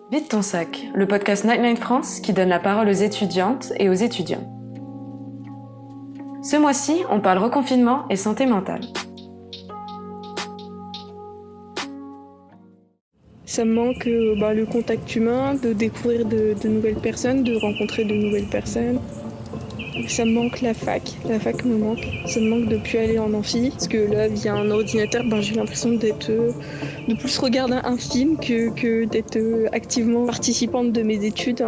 Vide ton sac, le podcast Nightline France qui donne la parole aux étudiantes et aux étudiants. Ce mois-ci, on parle reconfinement et santé mentale. Ça me manque le contact humain, de découvrir de nouvelles personnes, de rencontrer de nouvelles personnes. Ça me manque la fac me manque. Ça me manque de plus aller en amphi, parce que là, via un ordinateur, j'ai l'impression de plus regarder un film que d'être activement participante de mes études.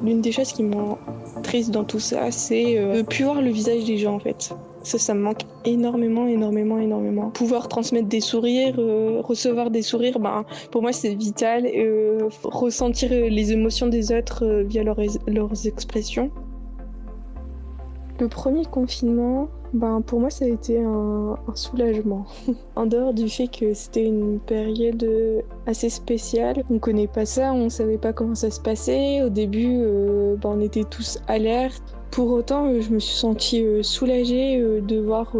L'une des choses qui me rend triste dans tout ça, c'est de ne plus voir le visage des gens en fait. Ça me manque énormément. Pouvoir transmettre des sourires, recevoir des sourires, pour moi c'est vital. Ressentir les émotions des autres via leurs expressions. Le premier confinement, pour moi ça a été un soulagement. En dehors du fait que c'était une période assez spéciale, on connaît pas ça, on savait pas comment ça se passait. Au début, on était tous alertes. Pour autant, je me suis sentie soulagée de voir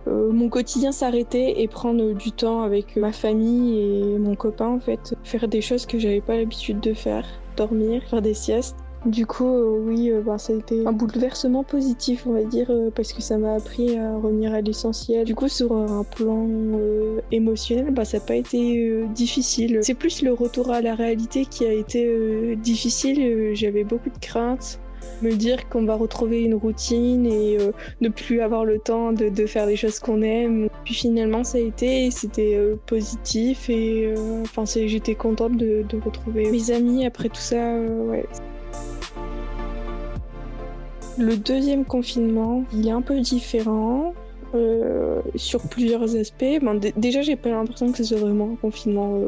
mon quotidien s'arrêter et prendre du temps avec ma famille et mon copain en fait. Faire des choses que j'avais pas l'habitude de faire, dormir, faire des siestes. Du coup, ça a été un bouleversement positif, on va dire, parce que ça m'a appris à revenir à l'essentiel. Du coup, sur un plan émotionnel, ça n'a pas été difficile. C'est plus le retour à la réalité qui a été difficile. J'avais beaucoup de craintes. Me dire qu'on va retrouver une routine et ne plus avoir le temps de faire les choses qu'on aime. Puis finalement, ça a été, c'était positif et j'étais contente de retrouver mes amis après tout ça. Ouais. Le deuxième confinement, il est un peu différent sur plusieurs aspects. Déjà, j'ai pas l'impression que ce soit vraiment un confinement.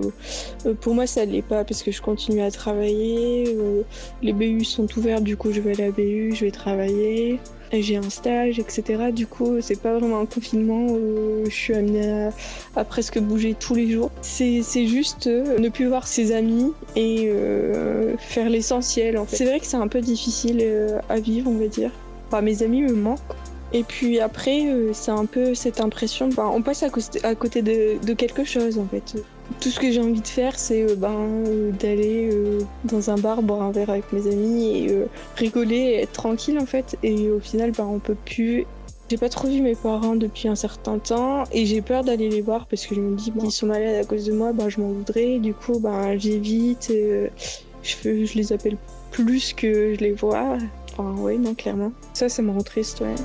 Pour moi, ça l'est pas parce que je continue à travailler. Les BU sont ouverts, du coup, je vais à la BU, je vais travailler. J'ai un stage, etc. Du coup, c'est pas vraiment un confinement où je suis amenée à presque bouger tous les jours. C'est juste ne plus voir ses amis et faire l'essentiel. En fait. C'est vrai que c'est un peu difficile à vivre, on va dire. Mes amis me manquent. Et puis après, c'est un peu cette impression, on passe à côté de quelque chose en fait. Tout ce que j'ai envie de faire, c'est d'aller dans un bar, boire un verre avec mes amis et rigoler et être tranquille en fait. Et au final, on peut plus. J'ai pas trop vu mes parents depuis un certain temps et j'ai peur d'aller les voir parce que je me dis, ils sont malades à cause de moi, je m'en voudrais. Du coup, j'évite, je les appelle plus que je les vois. Clairement. Ça me rend triste, ouais.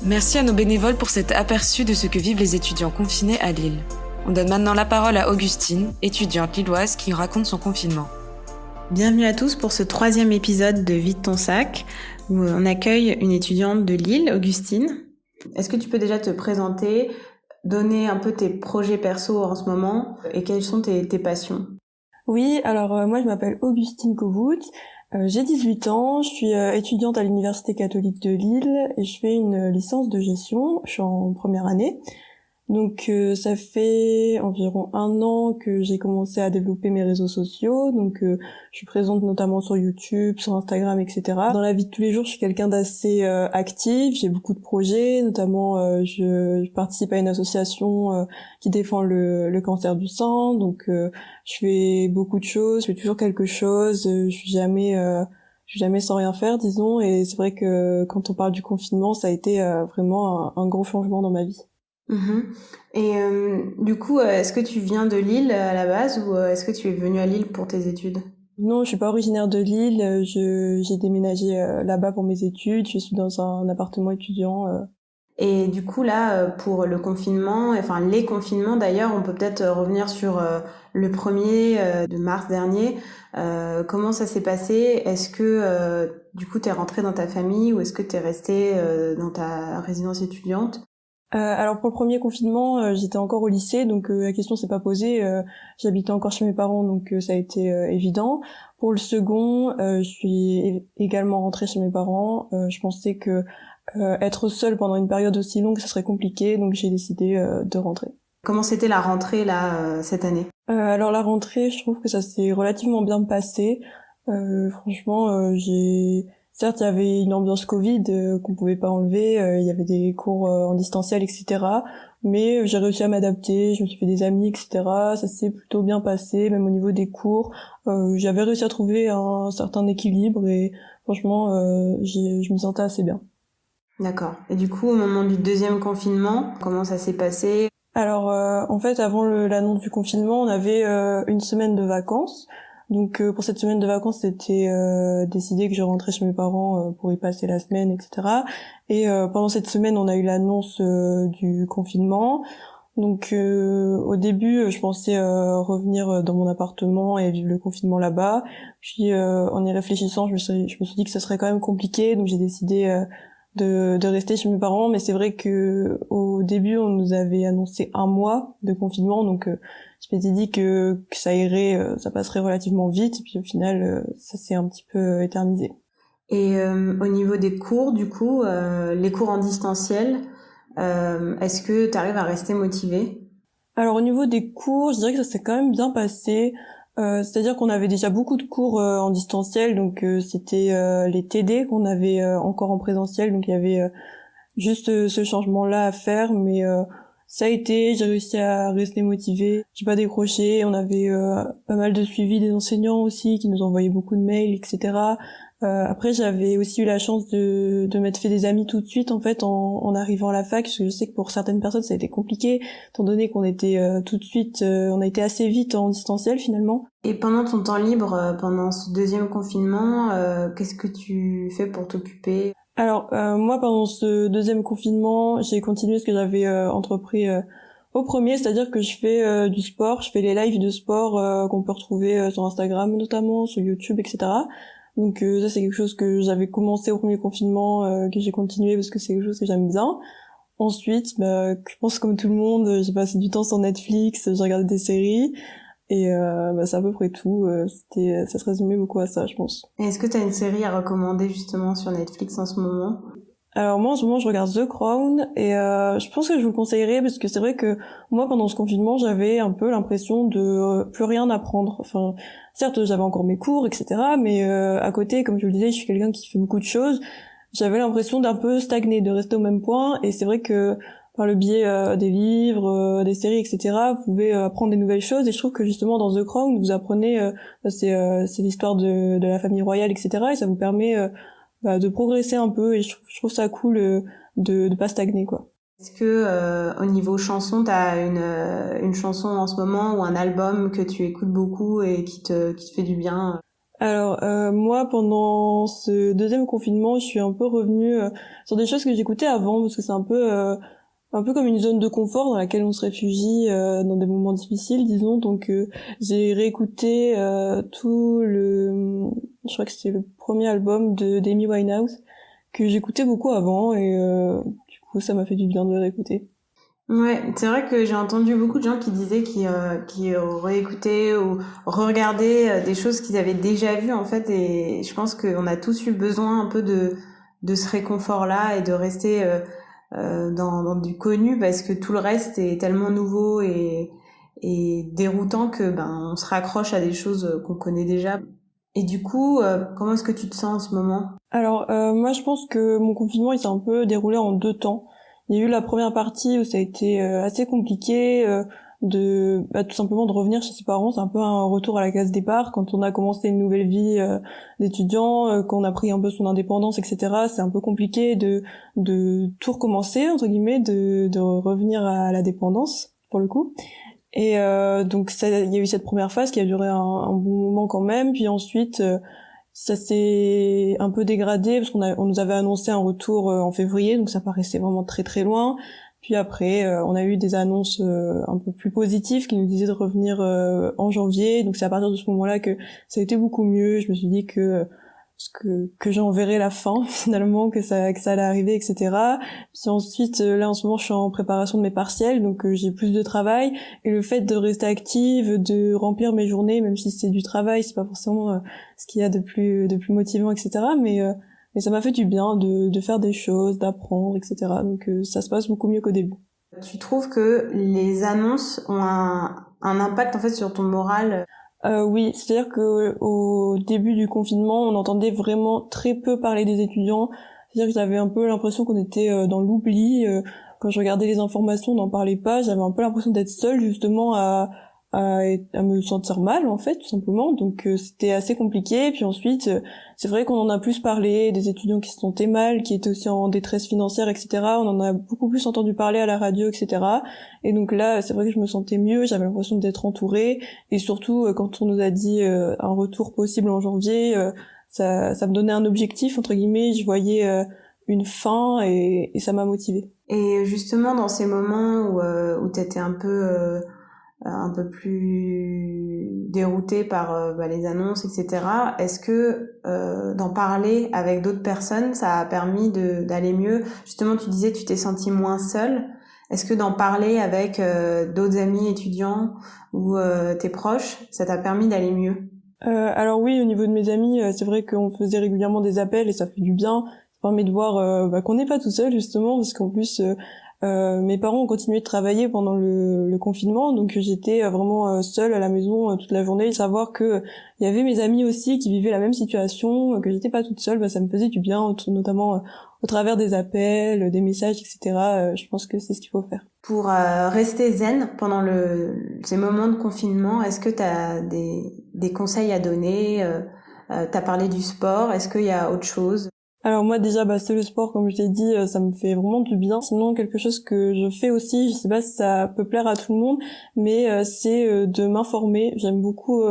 Merci à nos bénévoles pour cet aperçu de ce que vivent les étudiants confinés à Lille. On donne maintenant la parole à Augustine, étudiante lilloise qui raconte son confinement. Bienvenue à tous pour ce 3e épisode de Vide ton sac, où on accueille une étudiante de Lille, Augustine. Est-ce que tu peux déjà te présenter, donner un peu tes projets perso en ce moment et quelles sont tes passions ? Oui, alors moi je m'appelle Augustine Kovout, j'ai 18 ans, je suis étudiante à l'Université catholique de Lille et je fais une licence de gestion, je suis en première année. Donc ça fait environ 1 an que j'ai commencé à développer mes réseaux sociaux, donc je suis présente notamment sur YouTube, sur Instagram, etc. Dans la vie de tous les jours, je suis quelqu'un d'assez actif, j'ai beaucoup de projets, notamment je participe à une association qui défend le cancer du sang, donc je fais beaucoup de choses, je fais toujours quelque chose, je suis jamais sans rien faire, disons, et c'est vrai que quand on parle du confinement, ça a été vraiment un gros changement dans ma vie. Et du coup, est-ce que tu viens de Lille à la base ou est-ce que tu es venue à Lille pour tes études ? Non, je suis pas originaire de Lille. J'ai déménagé là-bas pour mes études. Je suis dans un appartement étudiant. Et du coup, là, pour le confinement, enfin les confinements d'ailleurs, on peut peut-être revenir sur le premier de mars dernier. Comment ça s'est passé ? Est-ce que du coup, t'es rentrée dans ta famille ou est-ce que t'es restée dans ta résidence étudiante ? Alors pour le premier confinement, j'étais encore au lycée, donc la question s'est pas posée. J'habitais encore chez mes parents, donc ça a été évident. Pour le second, je suis également rentrée chez mes parents. Je pensais que être seule pendant une période aussi longue, ça serait compliqué, donc j'ai décidé de rentrer. Comment c'était la rentrée là cette année ? Alors la rentrée, je trouve que ça s'est relativement bien passé. Franchement, certes, il y avait une ambiance Covid qu'on pouvait pas enlever, il y avait des cours en distanciel, etc. Mais j'ai réussi à m'adapter, je me suis fait des amis, etc. Ça s'est plutôt bien passé, même au niveau des cours. J'avais réussi à trouver un certain équilibre et franchement, je m'y sentais assez bien. D'accord. Et du coup, au moment du deuxième confinement, comment ça s'est passé? Alors, en fait, avant l'annonce du confinement, on avait une semaine de vacances. Donc, pour cette semaine de vacances, c'était décidé que je rentrais chez mes parents pour y passer la semaine, etc. Et pendant cette semaine, on a eu l'annonce du confinement. Donc, au début, je pensais revenir dans mon appartement et vivre le confinement là-bas. Puis, en y réfléchissant, je me suis dit que ce serait quand même compliqué. Donc, j'ai décidé de rester chez mes parents, mais c'est vrai que au début on nous avait annoncé 1 mois de confinement, donc je m'étais dit que ça irait, ça passerait relativement vite, et puis au final ça s'est un petit peu éternisé. Et au niveau des cours, du coup, les cours en distanciel, est-ce que tu arrives à rester motivé? Alors au niveau des cours, je dirais que ça s'est quand même bien passé. C'est-à-dire qu'on avait déjà beaucoup de cours en distanciel, donc c'était les TD qu'on avait encore en présentiel, donc il y avait juste ce changement-là à faire, mais ça a été, j'ai réussi à rester motivée, j'ai pas décroché, on avait pas mal de suivi des enseignants aussi qui nous envoyaient beaucoup de mails, etc. Après, j'avais aussi eu la chance de m'être fait des amis tout de suite en fait en arrivant à la fac, parce que je sais que pour certaines personnes ça a été compliqué, étant donné qu'on était tout de suite, on a été assez vite en distanciel finalement. Et pendant ton temps libre, pendant ce deuxième confinement, qu'est-ce que tu fais pour t'occuper? Alors moi pendant ce deuxième confinement, j'ai continué ce que j'avais entrepris au premier, c'est-à-dire que je fais du sport, je fais les lives de sport qu'on peut retrouver sur Instagram notamment, sur YouTube, etc. Donc ça c'est quelque chose que j'avais commencé au premier confinement, que j'ai continué parce que c'est quelque chose que j'aime bien. Ensuite, je pense comme tout le monde, j'ai passé du temps sur Netflix, j'ai regardé des séries et c'est à peu près tout. Ça se résumait beaucoup à ça, je pense. Et est-ce que tu as une série à recommander justement sur Netflix en ce moment? Alors moi en ce moment je regarde The Crown et je pense que je vous le conseillerais parce que c'est vrai que moi pendant ce confinement j'avais un peu l'impression de plus rien apprendre. Enfin certes j'avais encore mes cours etc. mais à côté comme je vous le disais je suis quelqu'un qui fait beaucoup de choses. J'avais l'impression d'un peu stagner, de rester au même point et c'est vrai que par le biais des livres, des séries etc. vous pouvez apprendre des nouvelles choses et je trouve que justement dans The Crown vous apprenez c'est l'histoire de la famille royale etc. et ça vous permet de progresser un peu et je trouve ça cool de pas stagner quoi. Est-ce que au niveau chanson, t'as une chanson en ce moment ou un album que tu écoutes beaucoup et qui te fait du bien? Alors moi pendant ce deuxième confinement, je suis un peu revenue sur des choses que j'écoutais avant parce que c'est un peu comme une zone de confort dans laquelle on se réfugie dans des moments difficiles, disons. Donc j'ai réécouté je crois que c'est le premier album de d'Amy Winehouse que j'écoutais beaucoup avant et du coup ça m'a fait du bien de le réécouter. Ouais, c'est vrai que j'ai entendu beaucoup de gens qui disaient qu'ils réécoutaient ou regardaient des choses qu'ils avaient déjà vues en fait et je pense qu'on a tous eu besoin un peu de ce réconfort-là et de rester dans du connu parce que tout le reste est tellement nouveau et déroutant que on se raccroche à des choses qu'on connaît déjà. Et du coup, comment est-ce que tu te sens en ce moment? Alors moi je pense que mon confinement il s'est un peu déroulé en 2 temps. Il y a eu la première partie où ça a été assez compliqué tout simplement de revenir chez ses parents, c'est un peu un retour à la case départ quand on a commencé une nouvelle vie d'étudiant, qu'on a pris un peu son indépendance, etc. C'est un peu compliqué de tout recommencer entre guillemets, de revenir à la dépendance pour le coup. Et donc il y a eu cette première phase qui a duré un bon moment quand même, puis ensuite ça s'est un peu dégradé parce on nous avait annoncé un retour en février, donc ça paraissait vraiment très très loin. Puis après, on a eu des annonces un peu plus positives qui nous disaient de revenir en janvier. Donc c'est à partir de ce moment-là que ça a été beaucoup mieux. Je me suis dit que j'en verrais la fin finalement, que ça allait arriver, etc. Puis ensuite, là en ce moment, je suis en préparation de mes partiels, donc j'ai plus de travail. Et le fait de rester active, de remplir mes journées, même si c'est du travail, c'est pas forcément ce qu'il y a de plus motivant, etc. Mais ça m'a fait du bien de faire des choses, d'apprendre, etc. Donc ça se passe beaucoup mieux qu'au début. Tu trouves que les annonces ont un impact en fait sur ton moral? Oui, c'est-à-dire que au début du confinement, on entendait vraiment très peu parler des étudiants. C'est-à-dire que j'avais un peu l'impression qu'on était dans l'oubli. Quand je regardais les informations, on n'en parlait pas. J'avais un peu l'impression d'être seule justement à me sentir mal en fait, tout simplement. Donc c'était assez compliqué. Puis ensuite, c'est vrai qu'on en a plus parlé, des étudiants qui se sentaient mal, qui étaient aussi en détresse financière, etc. On en a beaucoup plus entendu parler à la radio, etc. Et donc là, c'est vrai que je me sentais mieux, j'avais l'impression d'être entourée. Et surtout, quand on nous a dit un retour possible en janvier, ça me donnait un objectif, entre guillemets. Je voyais une fin et ça m'a motivée. Et justement, dans ces moments où t'étais un peu plus déroutée par les annonces, etc. Est-ce que d'en parler avec d'autres personnes, ça a permis d'aller mieux? Justement, tu disais que tu t'es sentie moins seule. Est-ce que d'en parler avec d'autres amis étudiants ou tes proches, ça t'a permis d'aller mieux? Alors oui, au niveau de mes amis, c'est vrai qu'on faisait régulièrement des appels et ça fait du bien. Ça permet de voir qu'on n'est pas tout seul justement, parce qu'en plus mes parents ont continué de travailler pendant le confinement, donc j'étais vraiment seule à la maison toute la journée. Et savoir que il y avait mes amis aussi qui vivaient la même situation, que j'étais pas toute seule, ça me faisait du bien, notamment au travers des appels, des messages, etc. Je pense que c'est ce qu'il faut faire. Pour rester zen pendant ces moments de confinement, est-ce que t'as des conseils à donner? T'as parlé du sport, est-ce qu'il y a autre chose? Alors moi déjà c'est le sport, comme je l'ai dit, ça me fait vraiment du bien. Sinon quelque chose que je fais aussi, je sais pas si ça peut plaire à tout le monde, mais c'est de m'informer. J'aime beaucoup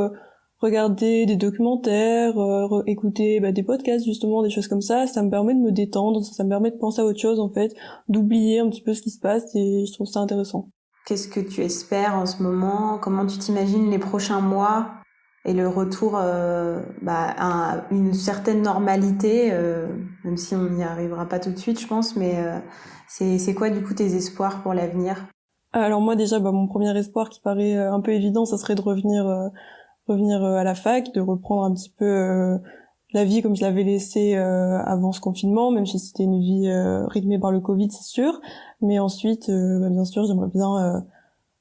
regarder des documentaires, écouter des podcasts justement, des choses comme ça. Ça me permet de me détendre, ça me permet de penser à autre chose en fait, d'oublier un petit peu ce qui se passe et je trouve ça intéressant. Qu'est-ce que tu espères en ce moment? Comment tu t'imagines les prochains mois? Et le retour à une certaine normalité, même si on n'y arrivera pas tout de suite, je pense, mais c'est quoi du coup tes espoirs pour l'avenir? Alors moi déjà, mon premier espoir qui paraît un peu évident, ça serait de revenir à la fac, de reprendre un petit peu la vie comme je l'avais laissée avant ce confinement, même si c'était une vie rythmée par le Covid, c'est sûr. Mais ensuite, bien sûr, j'aimerais bien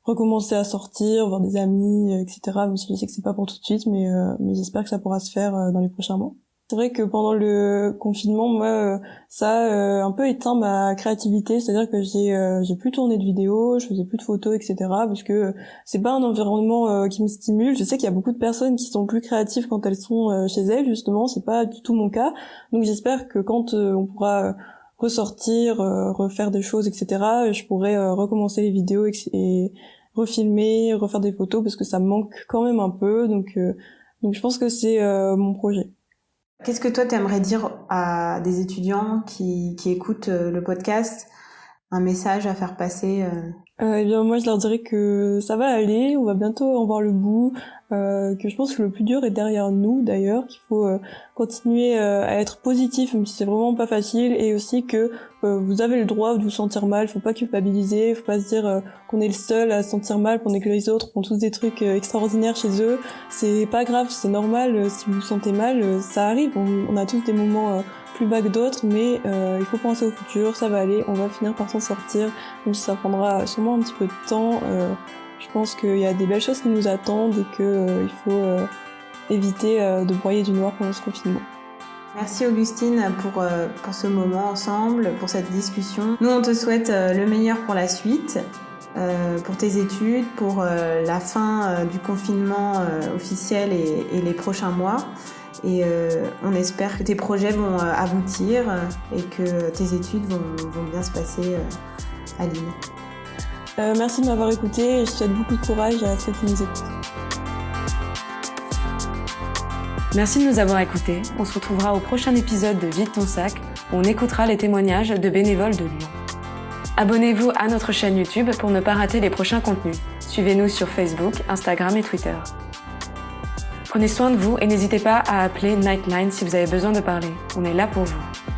recommencer à sortir, voir des amis, etc. Même si je sais que c'est pas pour tout de suite, mais j'espère que ça pourra se faire dans les prochains mois. C'est vrai que pendant le confinement, moi, ça a un peu éteint ma créativité, c'est-à-dire que j'ai plus tourné de vidéos, je faisais plus de photos, etc. parce que c'est pas un environnement qui me stimule. Je sais qu'il y a beaucoup de personnes qui sont plus créatives quand elles sont chez elles, justement, c'est pas du tout mon cas. Donc j'espère que quand on pourra ressortir, refaire des choses, etc., je pourrai recommencer les vidéos et refilmer, refaire des photos, parce que ça me manque quand même un peu. Donc je pense que c'est mon projet. Qu'est-ce que toi t'aimerais dire à des étudiants qui écoutent le podcast? Un message à faire passer? Eh bien moi je leur dirais que ça va aller, on va bientôt en voir le bout, que je pense que le plus dur est derrière nous d'ailleurs, qu'il faut continuer à être positif même si c'est vraiment pas facile, et aussi que vous avez le droit de vous sentir mal, faut pas culpabiliser, faut pas se dire qu'on est le seul à se sentir mal pendant que les autres font tous des trucs extraordinaires chez eux. C'est pas grave, c'est normal, si vous vous sentez mal, ça arrive, on a tous des moments plus bas que d'autres, mais il faut penser au futur, ça va aller, on va finir par s'en sortir, même si ça prendra sûrement un petit peu de temps. Je pense qu'il y a des belles choses qui nous attendent et qu'il faut éviter de broyer du noir pendant ce confinement. Merci Augustine pour ce moment ensemble, pour cette discussion. Nous on te souhaite le meilleur pour la suite, pour tes études, pour la fin du confinement officiel et les prochains mois. Et on espère que tes projets vont aboutir et que tes études vont bien se passer à Lille. Merci de m'avoir écouté et je souhaite beaucoup de courage à ceux qui nous écoutent. Merci de nous avoir écoutés. On se retrouvera au prochain épisode de Vide ton sac, où on écoutera les témoignages de bénévoles de Lyon. Abonnez-vous à notre chaîne YouTube pour ne pas rater les prochains contenus. Suivez-nous sur Facebook, Instagram et Twitter. Prenez soin de vous et n'hésitez pas à appeler Nightline si vous avez besoin de parler. On est là pour vous.